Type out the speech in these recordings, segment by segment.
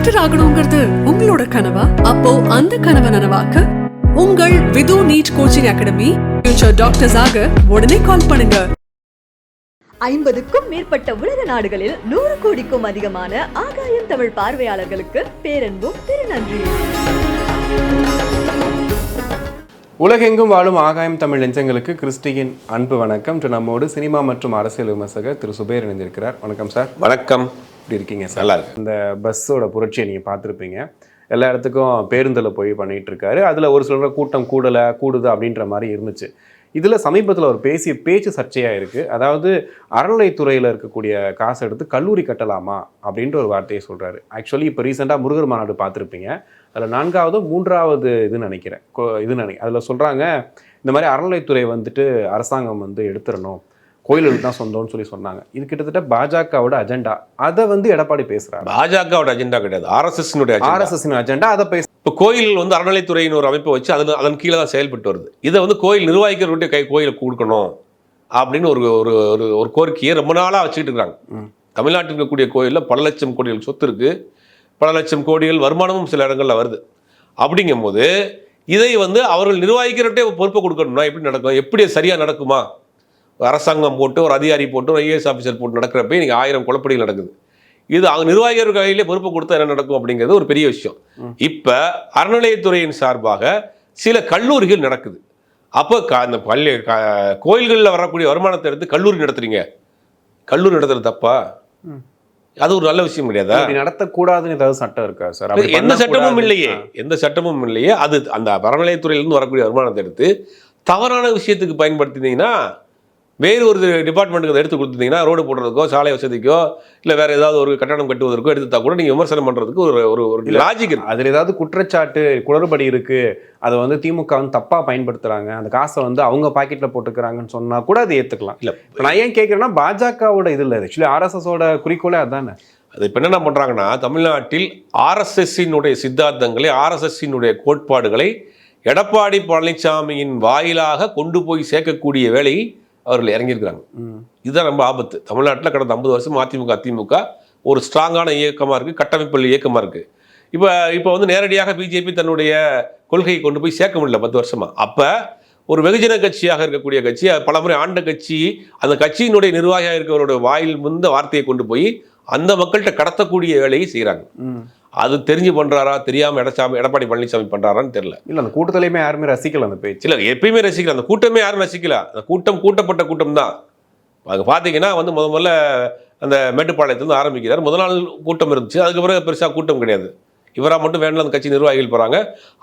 Doctor ஆகணுங்கிறது உங்களோட கனவா? அப்போ அந்த கனவை நனவாக்க உங்கள் Vidhu NEET coaching academy future doctors ஆக உடனே கால் பண்ணுங்க. 50க்கும் மேற்பட்ட உலக நாடுகளில் 100 கோடிக்கும் அதிகமான ஆகாயம் தமிழ் பார்வையாளர்களுக்கு பேரன்பும் திருநன்றியும். உலகெங்கும் வாழும் ஆகாயம் தமிழ் நெஞ்சங்களுக்கு கிறிஸ்டியின் அன்பு வணக்கம். நம்மோடு சினிமா மற்றும் அரசியல் விமர்சகர் திரு சுபேர் இணைந்திருக்கிறார். வணக்கம் சார். வணக்கம். எப்படி இருக்கீங்க சார்? நல்லா இருக்கு. இந்த பஸ்ஸோட புரட்சியை நீங்கள் பார்த்துருப்பீங்க. எல்லா இடத்துக்கும் பேருந்தில் போய் பண்ணிகிட்டு இருக்காரு. அதில் ஒரு சிலர் கூட்டம் கூடுது அப்படின்ற மாதிரி இருந்துச்சு. இதில் சமீபத்தில் ஒரு பேச்சு சர்ச்சையாக இருக்குது. அதாவது அறநிலைத்துறையில் இருக்கக்கூடிய காசை எடுத்து கல்லூரி கட்டலாமா அப்படின்ற ஒரு வார்த்தையை சொல்கிறாரு. ஆக்சுவலி இப்போ ரீசெண்டாக முருகர் மாநாடு பார்த்துருப்பீங்க. அதில் 4வது 3வது நினைக்கிறேன் அதில் சொல்கிறாங்க, இந்த மாதிரி அறநிலைத்துறை வந்துட்டு அரசாங்கம் எடுத்துடணும், கோயிலுக்கு தான் சொந்தம்னு சொன்னாங்க. இது கிட்டத்தட்ட பாஜகவோட அஜெண்டா. அதை எடப்பாடி பேசுகிறார். பாஜகவோட அஜெண்டா கிடையாது, ஆர்எஸ்எஸ் அஜெண்டா. அதை பேச இப்போ கோயில் அறநிலைத்துறையின் ஒரு அமைப்பை வச்சு அதன் கீழே தான் செயல்பட்டு வருது. இதை கோயில் நிர்வாகிக்கிறவருடைய கோயிலுக்கு கொடுக்கணும் அப்படின்னு ஒரு கோரிக்கையை ரொம்ப நாளாக வச்சுக்கிட்டு இருக்காங்க. தமிழ்நாட்டில் இருக்கக்கூடிய கோயிலில் பல லட்சம் கோடிகள் சொத்து இருக்குது, பல லட்சம் கோடிகள் வருமானமும் சில இடங்களில் வருது. அப்படிங்கும் போது இதை அவர்கள் நிர்வாகிக்கிறவர்கிட்ட பொறுப்பை கொடுக்கணும்னா எப்படி நடக்கும்? எப்படி சரியாக நடக்குமா? அரசாங்கம் போட்டு ஒரு அதிகாரி போட்டு ஒரு ஐஏஎஸ் ஆஃபீஸர் போட்டு நடக்கிறப்ப இன்றைக்கி 1000 குழப்படிகள் நடக்குது. இது அவங்க நிர்வாகிகள் கையிலே பொறுப்பு கொடுத்தா என்ன நடக்கும் அப்படிங்கிறது ஒரு பெரிய விஷயம். இப்போ அறநிலையத்துறையின் சார்பாக சில கல்லூரிகள் நடக்குது. அப்போ அந்த கோயில்களில் வரக்கூடிய வருமானத்தை எடுத்து கல்லூரி நடத்துறீங்க, கல்லூரி நடத்துறது தப்பா? அது ஒரு நல்ல விஷயம் கிடையாதா? நடத்தக்கூடாதுன்னு ஏதாவது சட்டம் இருக்கா சார்? எந்த சட்டமும் இல்லையே. அது அந்த அறநிலையத்துறையிலிருந்து வரக்கூடிய வருமானத்தை எடுத்து தவறான விஷயத்துக்கு பயன்படுத்தினீங்கன்னா, வேறு ஒரு டிபார்ட்மெண்ட்டுக்கு அதை எடுத்து கொடுத்துருந்தீங்கன்னா, ரோடு போடுறதுக்கோ சாலை வசதிக்கோ இல்லை வேறு ஏதாவது ஒரு கட்டணம் கட்டுவதற்கோ எடுத்துட்டா கூட நீங்கள் விமர்சனம் பண்ணுறதுக்கு ஒரு லாஜிக் இருக்குது. அதில் ஏதாவது குற்றச்சாட்டு குளறுபடி இருக்குது, அதை திமுக தப்பாக பயன்படுத்துகிறாங்க, அந்த காசை அவங்க பாக்கெட்டில் போட்டுக்கிறாங்கன்னு சொன்னால் கூட அதை ஏற்றுக்கலாம். இல்லை, நான் ஏன் கேட்குறேன்னா பாஜகவோட இது இல்லை, ஆக்சுவலி ஆர்எஸ்எஸோட குறிக்கோளே அதுதானே. அது இப்போ என்ன பண்ணுறாங்கன்னா, தமிழ்நாட்டில் ஆர்எஸ்எஸ்ஸினுடைய சித்தாந்தங்களை, ஆர்எஸ்எஸ்ஸினுடைய கோட்பாடுகளை எடப்பாடி பழனிசாமியின் வாயிலாக கொண்டு போய் சேர்க்கக்கூடிய வேலை அவர்கள் இறங்கியிருக்கிறாங்க. இதுதான் ரொம்ப ஆபத்து. தமிழ்நாட்டில் கடந்த 50 வருஷம் அதிமுக ஒரு ஸ்ட்ராங்கான இயக்கமாக இருக்குது, கட்டமைப்பு இயக்கமாக இருக்குது. இப்போ நேரடியாக பிஜேபி தன்னுடைய கொள்கையை கொண்டு போய் சேர்க்க முடியல 10 வருஷமாக. அப்போ ஒரு வெகுஜன கட்சியாக இருக்கக்கூடிய கட்சி, பலமுறை ஆண்ட கட்சி, அந்த கட்சியினுடைய நிர்வாகியாக இருக்கிறவருடைய வாயில் வார்த்தையை கொண்டு போய் அந்த மக்கள்கிட்ட கடத்தக்கூடிய வேலையை செய்கிறாங்க. அது தெரிஞ்சு பண்ணுறாரா தெரியாமல் எடப்பாடி பழனிசாமி பண்ணுறாரான்னு தெரியல. இல்லை, அந்த கூட்டத்திலையுமே யாருமே ரசிக்கல அந்த பேச்சு. இல்லை, எப்பயுமே ரசிக்கல. அந்த கூட்டமே யாரும் ரசிக்கல. அந்த கூட்டப்பட்ட கூட்டம் தான். அது பார்த்தீங்கன்னா முதல்ல அந்த மேட்டுப்பாளையத்துலேருந்து ஆரம்பிக்கிறார். முதல் நாள் கூட்டம் இருந்துச்சு, அதுக்கு பிறகு பெருசாக கூட்டம் கிடையாது. இவராக மட்டும் வேண்டாம் அந்த கட்சி நிர்வாகிகள் போகிறாங்க.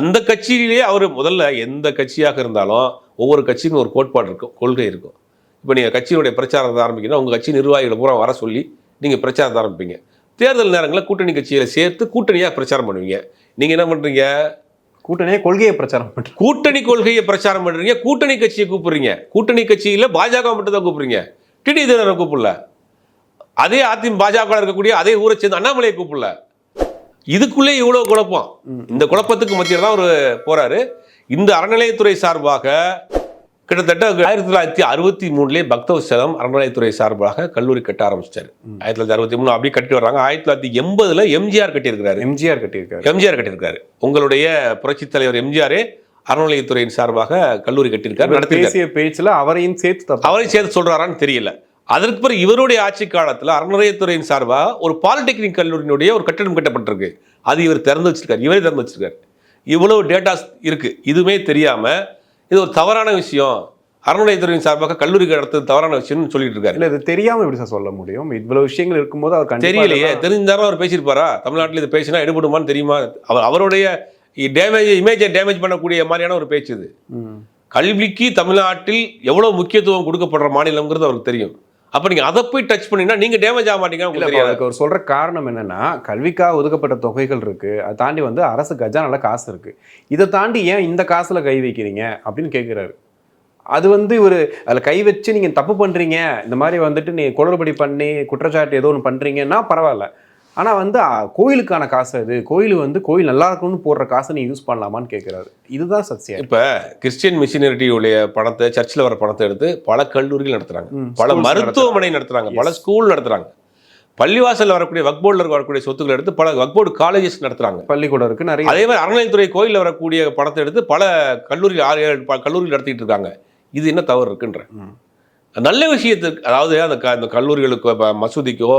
அந்த கட்சியிலேயே அவர் முதல்ல எந்த கட்சியாக இருந்தாலும் ஒவ்வொரு கட்சிக்கும் ஒரு கோட்பாடு இருக்கும், கொள்கை இருக்கும். இப்போ நீங்கள் கட்சியினுடைய பிரச்சாரத்தை ஆரம்பிக்கணும், உங்கள் கட்சி நிர்வாகிகளை பூரா வர சொல்லி நீங்கள் பிரச்சாரத்தை ஆரம்பிப்பீங்க. தேர்தல் நேரங்களில் கூட்டணி கட்சியில் சேர்த்து கூட்டணியாக பிரச்சாரம் பண்ணுவீங்க. நீங்கள் என்ன பண்ணுறீங்க? கூட்டணியை கொள்கையை பிரச்சாரம் பண்ணுறீங்க, கூட்டணி கொள்கையை பிரச்சாரம் பண்ணுறீங்க, கூட்டணி கட்சியை கூப்பிடுறீங்க. கூட்டணி கட்சியில் பாஜக மட்டும் தான் கூப்பிடுறீங்க, டிடி தினரை கூப்பிடல. அதே பாஜக இருக்கக்கூடிய அதே ஊரை சேர்ந்து அண்ணாமலையை கூப்பிடல. இதுக்குள்ளே இவ்வளோ குழப்பம். இந்த குழப்பத்துக்கு மத்தியில் தான் அவர் போகிறாரு. இந்த அறநிலையத்துறை சார்பாக கிட்டத்தட்ட 1963 பக்தவத்சலம் அறநிலையத்துறை சார்பாக கல்லூரி கட்ட ஆரம்பிச்சிட்டாரு. 1963 அப்படி கட்டி வர்றாங்க. 1980 எம்ஜிஆர் கட்டியிருக்காரு. உங்களுடைய புரட்சித் தலைவர் எம்ஜிஆரே அறநிலையத்துறையின் சார்பாக கல்லூரி கட்டியிருக்காரு. பேசிய பேச்சில் அவரையும் சேர்த்து சொல்றாரான்னு தெரியல. அதற்கு பிறகு இவருடைய ஆட்சி காலத்தில் அறநிலையத்துறையின் சார்பாக ஒரு பாலிடெக்னிக் கல்லூரியினுடைய ஒரு கட்டடம் கட்டப்பட்டிருக்கு. அது இவரே திறந்து வச்சிருக்காரு. இவ்வளவு டேட்டாஸ் இருக்கு. இதுவுமே தெரியாம இது ஒரு தவறான விஷயம், அறநிலையத்துறையின் சார்பாக கல்லூரிக்கு நடத்துறது தவறான விஷயம்னு சொல்லிட்டு இருக்காரு. இல்லை, இது தெரியாமல் எப்படி சார் சொல்ல முடியும்? இவ்வளவு விஷயங்கள் இருக்கும்போது அவர் தெரியலையே. தெரிஞ்சாலும் அவர் பேசியிருப்பாரா? தமிழ்நாட்டில் இது பேசினா எடுபடுமான்னு தெரியுமா? அவருடைய இமேஜை டேமேஜ் பண்ணக்கூடிய மாதிரியான ஒரு பேச்சு இது. கல்விக்கு தமிழ்நாட்டில் எவ்வளோ முக்கியத்துவம் கொடுக்கப்படுற மாநிலங்கிறது அவருக்கு தெரியும். அப்போ நீங்கள் அதை போய் டச் பண்ணிங்கன்னா நீங்கள் டேமேஜ் ஆக மாட்டீங்க. அதுக்கு அவர் சொல்கிற காரணம் என்னென்னா, கல்விக்காக ஒதுக்கப்பட்ட தொகைகள் இருக்குது, அதை தாண்டி அரசு கஜானால காசு இருக்குது, இதை தாண்டி ஏன் இந்த காசில் கை வைக்கிறீங்க அப்படின்னு கேட்குறாரு. அது ஒரு அதில் கை வச்சு நீங்கள் தப்பு பண்ணுறீங்க, இந்த மாதிரி நீங்கள் குளறுபடி பண்ணி குற்றச்சாட்டு ஏதோ ஒன்று பண்ணுறீங்கன்னா பரவாயில்ல. ஆனால் கோயிலுக்கான காசு அது, கோயில் நல்லா இருக்கும்னு போடுற காசை நீ யூஸ் பண்ணலாமான்னு கேட்குறாரு. இதுதான் சத்தியம். இப்போ கிறிஸ்டியன் மிஷினரிட்டியுடைய பணத்தை, சர்ச்சில் வர பணத்தை எடுத்து பல கல்லூரிகள் நடத்துகிறாங்க, பல மருத்துவமனை நடத்துகிறாங்க, பல ஸ்கூல் நடத்துகிறாங்க. பள்ளிவாசலில் வரக்கூடிய வக்போர்டில் வரக்கூடிய சொத்துக்களை எடுத்து பல வக்போர்டு காலேஜஸ் நடத்துறாங்க. பள்ளிக்கூடம் இருக்கு நிறைய. அதே மாதிரி அறநிலையத்துறை கோயிலில் வரக்கூடிய பணத்தை எடுத்து பல கல்லூரி 6-7 கல்லூரிகள் நடத்திட்டு இருக்காங்க. இது என்ன தவறு இருக்குன்ற நல்ல விஷயத்துக்கு, அதாவது அந்த கல்லூரிகளுக்கோ மசூதிக்கோ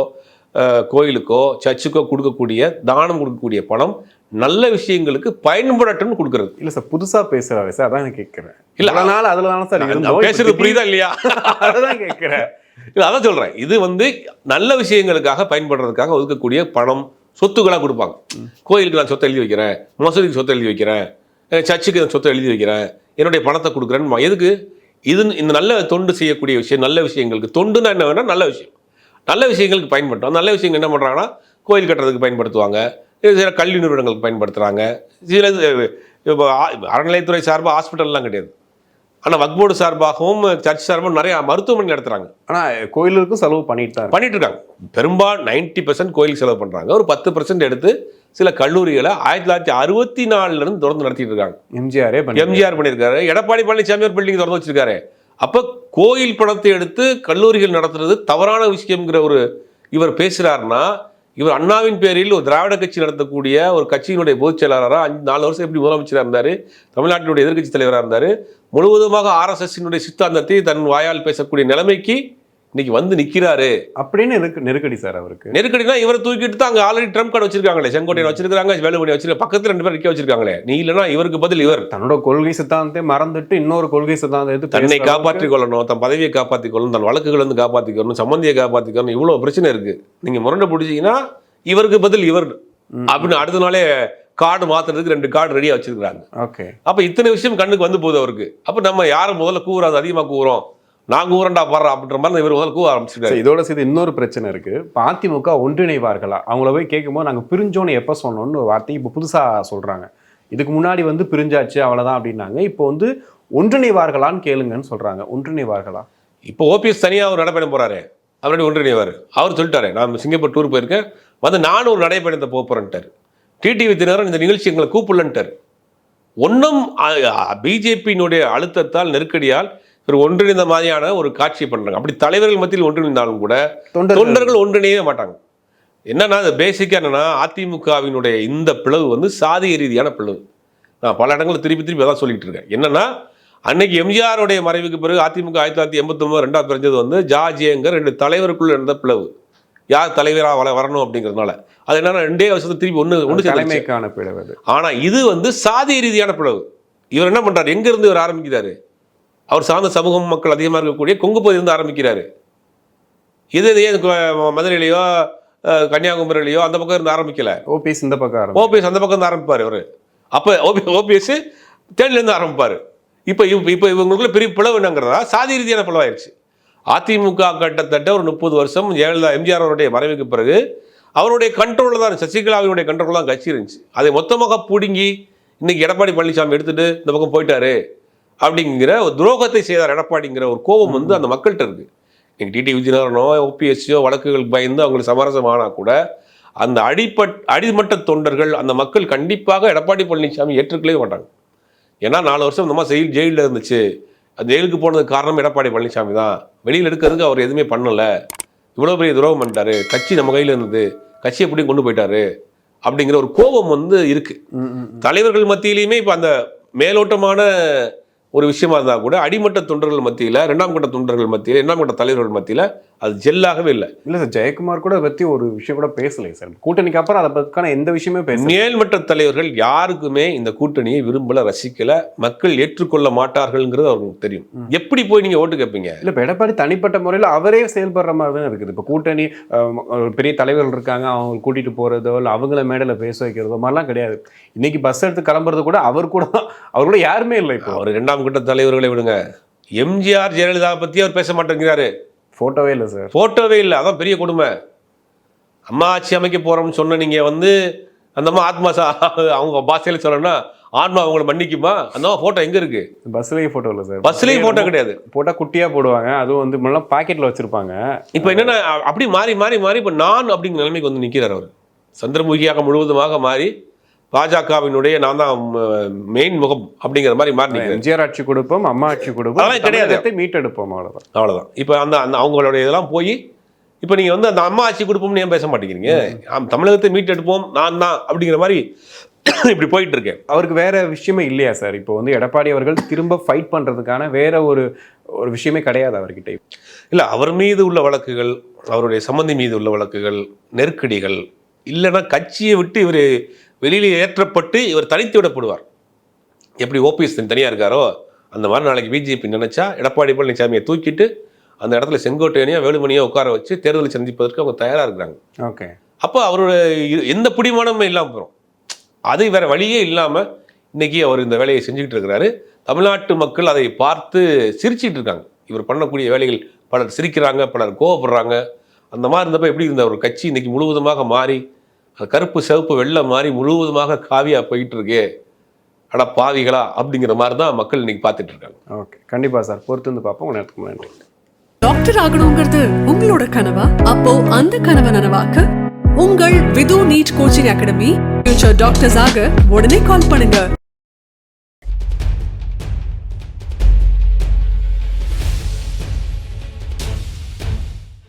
கோயிலுக்கோ சர்ச்சுக்கோ கொடுக்கக்கூடிய தானம் கொடுக்கக்கூடிய பணம் நல்ல விஷயங்களுக்கு பயன்படட்டும்னு கொடுக்கறது. இல்ல சார், புதுசா பேசுறாரு சார், அதான் கேட்கிறேன். இல்ல அதனால அதுலதான சார் பேசுறது புரியுதா இல்லையா? அதான் கேட்கிறேன். அதான் சொல்றேன். இது நல்ல விஷயங்களுக்காக பயன்படுறதுக்காக ஒதுக்கக்கூடிய பணம் சொத்துக்களா கொடுப்பாங்க. கோயிலுக்கு நான் சொத்தை எழுதி வைக்கிறேன், மசூதிக்கு சொத்தை எழுதி வைக்கிறேன், சர்ச்சுக்கு நான் சொத்தை எழுதி வைக்கிறேன், என்னுடைய பணத்தை கொடுக்குறேன்னு. எதுக்கு? இந்த நல்ல தொண்டு செய்யக்கூடிய விஷயம், நல்ல விஷயங்களுக்கு தொண்டுன்னா என்ன வேணா நல்ல விஷயம், நல்ல விஷயங்களுக்கு பயன்படுத்தும். நல்ல விஷயங்கள் என்ன பண்ணுறாங்கன்னா கோயில் கட்டுறதுக்கு பயன்படுத்துவாங்க, சில கல்வி நிறுவனங்களுக்கு பயன்படுத்துகிறாங்க. சில அறநிலையத்துறை சார்பாக ஹாஸ்பிட்டல்லாம் கிடையாது, ஆனால் வக்போர்டு சார்பாகவும் சர்ச் சார்பாகவும் நிறைய மருத்துவமனை நடத்துகிறாங்க. ஆனால் கோயிலுக்கும் செலவு பண்ணிட்டு இருக்காங்க. பெரும்பாலும் 90% கோயிலுக்கு செலவு பண்ணுறாங்க. ஒரு 10% எடுத்து சில கல்லூரிகளை 1964 தொடர்ந்து நடத்திட்டு இருக்காங்க. எம்ஜிஆர் பண்ணியிருக்காரு, எடப்பாடி பழனிசாமி ஒரு பில்டிங் திறந்து வச்சிருக்காரு. அப்போ கோயில் பணத்தை எடுத்து கல்லூரிகள் நடத்துறது தவறான விஷயம்ங்கிற இவர் பேசுகிறாருன்னா, இவர் அண்ணாவின் பேரில் ஒரு திராவிட கட்சி நடத்தக்கூடிய ஒரு கட்சியினுடைய பொதுச் செயலாளராக 4 வருஷம் எப்படி முதலமைச்சராக இருந்தார், தமிழ்நாட்டினுடைய எதிர்கட்சி தலைவராக இருந்தார், முழுவதுமாக RSSனுடைய சித்தாந்தத்தை தன் வாயால் பேசக்கூடிய நிலைமைக்கு இன்னைக்கு நிற்கிறாரு அப்படின்னு நெருக்கடி சார். அவருக்கு நெருக்கடினா இவரை தூக்கிட்டு தான் அங்கே ஆல்ரெடி ட்ரம்ப் கார்டு வச்சிருக்காங்களே, செங்கோட்டையன் வச்சிருக்காங்க, வேலுமணி வச்சிருக்காங்க, பக்கத்தில் 2 பேர் நிற்க வச்சிருக்காங்களே. நீ இல்லைன்னா இவருக்கு பதில் இவர் தன்னோட கொள்கை சித்தாந்தத்தை மறந்துட்டு இன்னொரு கொள்கை சித்தாந்தத்தை தன்னை காப்பாற்றிக் கொள்ளணும், தன் பதவியை காப்பாற்றிக் கொள்ளணும், தன் வழக்குகள் காப்பாற்றிக்கணும், சம்பந்தியை காப்பாற்றிக்கணும், இவ்வளோ பிரச்சனை இருக்கு. நீங்க முரண்டை பிடிச்சிங்கன்னா இவருக்கு பதில் இவர் அப்படின்னு அடுத்த நாளே கார்டு மாத்துறதுக்கு 2 கார்டு ரெடியா வச்சிருக்காங்க. ஓகே, அப்ப இத்தனை விஷயம் கண்ணுக்கு போகுது அவருக்கு. அப்ப நம்ம யாரும் முதல்ல கூறாது, அதிகமாக கூறோம், நாங்க ஊரண்டா பாடுறோம் அப்படின்ற மாதிரி இவர் முதல்ல கூற ஆரம்பிச்சிருக்காரு. இதோட சேர்த்து இன்னொரு பிரச்சனை இருக்கு. அதிமுக ஒன்றிணைவார்களா? அவங்கள போய் கேட்கும்போது நாங்க பிரிஞ்சோன்னு எப்ப சொன்னோம்னு ஒரு வார்த்தை இப்போ புதுசா சொல்றாங்க. இதுக்கு முன்னாடி பிரிஞ்சாச்சு அவ்வளவுதான் அப்படின்னாங்க. இப்போ ஒன்றிணைவார்களான்னு கேளுங்கன்னு சொல்றாங்க. ஒன்றிணைவார்களா? இப்போ OPS தனியா ஒரு நடைபயணம் போறாரு, அவருடைய ஒன்றிணைவார். அவர் சொல்லிட்டாரு, நான் சிங்கப்பூர் டூர் போயிருக்கேன், நானும் ஒரு நடைபயணத்தை போறேன்ட்டார். டிடிவி தினகரன் இந்த நிகழ்ச்சி எங்களை கூப்பிடலன்ட்டார். ஒன்றும் பிஜேபியினுடைய அழுத்தத்தால் நெருக்கடியால் ஒரு ஒன்றிணைந்த மாதிரியான ஒரு காட்சியை பண்றாங்க. அப்படி தலைவர்கள் மத்தியில் ஒன்றிணைந்தாலும் கூட தொண்டர்கள் ஒன்றிணையவே மாட்டாங்க. என்னன்னா பேசிக்கா என்னன்னா அதிமுகவினுடைய இந்த பிளவு சாதிய ரீதியான பிளவு. நான் பல இடங்களில் திருப்பி அதான் சொல்லிட்டு இருக்கேன். என்னன்னா அன்னைக்கு எம்ஜிஆருடைய மறைவுக்கு பிறகு அதிமுக 1989 2 பிரிஞ்சது ஜார்ஜியங்கர் 2 தலைவருக்குள்ள இருந்த பிளவு. யார் தலைவராக வரணும் அப்படிங்கிறதுனால அது என்னன்னா 2 வருஷத்துக்கு திருப்பி ஒன்று தலைமைக்கான பிளவு. ஆனா இது சாதிய ரீதியான பிளவு. இவர் என்ன பண்றாரு? எங்க இருந்து இவர் ஆரம்பிக்கிறாரு? அவர் சார்ந்த சமூகம் மக்கள் அதிகமாக இருக்கக்கூடிய கொங்கு பகுதியிலிருந்து ஆரம்பிக்கிறாரு. இதே மதுரையிலையோ கன்னியாகுமரியிலையோ அந்த பக்கம் இருந்து ஆரம்பிக்கல. ஓபிஎஸ் இந்த பக்கம், ஓபிஎஸ் அந்த பக்கம் இருந்து ஆரம்பிப்பாரு அவரு. அப்ப ஓபிஎஸ் தேனில இருந்து ஆரம்பிப்பாரு. இப்ப இவங்களுக்குள்ள பெரிய பிளவு என்னங்கிறதா சாதி ரீதியான பிளவாயிருச்சு. அதிமுக கிட்டத்தட்ட ஒரு 30 வருஷம் எம்ஜிஆர் அவருடைய மறைவுக்கு பிறகு அவருடைய கண்ட்ரோல்ல தான், சசிகலாவினுடைய கண்ட்ரோல் தான் கட்சி இருந்துச்சு. அதை மொத்தமாக பிடுங்கி இன்னைக்கு எடப்பாடி பழனிசாமி எடுத்துட்டு இந்த பக்கம் போயிட்டாரு அப்படிங்கிற ஒரு துரோகத்தை செய்தார் எடப்பாடிங்கிற ஒரு கோபம் அந்த மக்கள்கிட்ட இருக்கு. இன்னைக்கு டிடிவி தினகரனோ OPSஓ வழக்குகளுக்கு பயந்து அவங்களுக்கு சமரசமானா கூட அந்த அடிமட்ட தொண்டர்கள் அந்த மக்கள் கண்டிப்பாக எடப்பாடி பழனிசாமி ஏற்றுக்கவே மாட்டாங்க. ஏன்னா 4 வருஷம் இந்த மாதிரி ஜெயிலில் இருந்துச்சு. அந்த ஜெயிலுக்கு போனதுக்கு காரணம் எடப்பாடி பழனிசாமி தான். வெளியில் எடுக்கிறதுக்கு அவர் எதுவுமே பண்ணல, இவ்வளோ பெரிய துரோகம் பண்ணிட்டாரு, கட்சி நம்ம கையில் இருந்தது, கட்சி எப்படி கொண்டு போயிட்டாரு அப்படிங்கிற ஒரு கோபம் இருக்கு தலைவர்கள் மத்தியிலையுமே. இப்போ அந்த மேலோட்டமான ஒரு விஷயமா இருந்தால் கூட அடிமட்ட தொண்டர்கள் மத்தியில், 2ஆம் கட்ட தொண்டர்கள் மத்தியில், 2ஆம் கட்ட தலைவர்கள் மத்தியில் அது ஜெல்லாகவே இல்லை. இல்லை சார், ஜெயக்குமார் கூட பற்றி ஒரு விஷயம் கூட பேசலை சார். கூட்டணிக்கு அப்புறம் அதை பற்றின எந்த விஷயமே பேசல. மேல்மட்ட தலைவர்கள் யாருக்குமே இந்த கூட்டணியை விரும்பல, ரசிக்கல, மக்கள் ஏற்றுக்கொள்ள மாட்டார்கள்ங்கிறது அவருக்கு தெரியும். எப்படி போய் நீங்க ஓட்டு கேட்பீங்க? இல்லை, இப்போ எடப்பாடி தனிப்பட்ட முறையில் அவரே செயல்படுற மாதிரி தான் இருக்குது. இப்போ கூட்டணி பெரிய தலைவர்கள் இருக்காங்க, அவங்க கூட்டிட்டு போறதோ இல்லை அவங்கள மேடையில் பேச வைக்கிறதோ மாதிரிலாம் கிடையாது. இன்னைக்கு பஸ் எடுத்து கிளம்புறது கூட அவர் கூட யாருமே இல்லை. இப்போ அவர் 2ஆம் கட்ட தலைவர்களை விடுங்க, எம்ஜிஆர் ஜெயலலிதா பத்தி அவர் பேச மாட்டேங்கிறாரு. போட்டோவே இல்லை சார், போட்டோவே இல்லை. அதான் பெரிய கொடுமை. அம்மா ஆட்சி அமைக்க போறோம்னு சொன்ன நீங்க அந்த அம்மா ஆத்மா அவங்க பாஷையில சொல்லணும்னா ஆன்மா அவங்களை மன்னிக்குமா? அந்த போட்டோ எங்க இருக்கு? பஸ்லயே போட்டோ இல்லை சார். பஸ்லயே போட்டோ கிடையாது, போட்டா குட்டியா போடுவாங்க. அதுவும் முன்னாடி பாக்கெட்ல வச்சிருப்பாங்க. இப்ப என்னன்னா அப்படி மாறி மாறி மாறி இப்ப நான் அப்படிங்கிற நிலைமைக்கு நிக்கிறார் அவர். சந்திரமுகியாக முழுவதுமாக மாறி பாஜகவினுடைய நான் தான் மெயின் முகம் அப்படிங்கிற மாதிரி மாறி. எம்ஜிஆர் ஆட்சி கொடுப்போம், அம்மா ஆட்சி கொடுப்போம், அதெல்லாம் கிடையாது, மீட்டெடுப்போம், அவ்வளவுதான். இப்ப அந்த அவங்களுடைய இதெல்லாம் போய் இப்போ நீங்கள் வந்து அந்த அம்மா ஆட்சி கொடுப்போம்னு ஏன் பேச மாட்டேங்கிறீங்க? தமிழகத்தை மீட்டெடுப்போம் நான் தான் அப்படிங்கிற மாதிரி இப்படி போயிட்டு இருக்கேன். அவருக்கு வேற விஷயமே இல்லையா சார்? இப்போ வந்து எடப்பாடி அவர்கள் திரும்ப ஃபைட் பண்றதுக்கான வேற ஒரு விஷயமே கிடையாது அவர்கிட்ட. இல்லை, அவர் மீது உள்ள வழக்குகள், அவருடைய சம்பந்தி மீது உள்ள வழக்குகள், நெருக்கடிகள், இல்லைன்னா கட்சியை விட்டு இவர் வெளியில் ஏற்றப்பட்டு இவர் தனித்து விடப்படுவார். எப்படி ஓபிஎஸ் தனியாக இருக்காரோ அந்த மாதிரி நாளைக்கு பிஜேபி நினைச்சா எடப்பாடி பழனிசாமியை தூக்கிட்டு அந்த இடத்துல செங்கோட்டையனையோ வேலுமணியோ உட்கார வச்சு தேர்தலை சந்திப்பதற்கு அவங்க தயாராக இருக்கிறாங்க. ஓகே, அப்போ அவரோட எந்த பிடிமானமும் இல்லாமல் போகிறோம். அது வேற வழியே இல்லாமல் இன்னைக்கு அவர் இந்த வேலையை செஞ்சுக்கிட்டு இருக்கிறாரு. தமிழ்நாட்டு மக்கள் அதை பார்த்து சிரிச்சிட்டு இருக்காங்க. இவர் பண்ணக்கூடிய வேலைகள் பலர் சிரிக்கிறாங்க, பலர் கோவப்படுறாங்க. அந்த மாதிரி இருந்தப்போ எப்படி இருந்த ஒரு கட்சி இன்னைக்கு முழுவதுமாக மாறி அது கருப்பு சிவப்பு வெள்ளை மாறி முழுவதுமாக காவியாக போயிட்டு இருக்கே, அட பாவிகளா அப்படிங்கிற மாதிரி தான் மக்கள் இன்னைக்கு பார்த்துட்டு இருக்காங்க. ஓகே, கண்டிப்பா சார், பொறுத்து வந்து பார்ப்போம். உங்க நேரத்துக்கு நன்றி. டாக்டர் ஆகணுங்கிறது உங்களோட கனவா? அப்போ அந்த கனவை நனவாக்க உங்கள் Vidhu NEET coaching academy future doctors ஆக உடனே கால் பண்ணுங்க.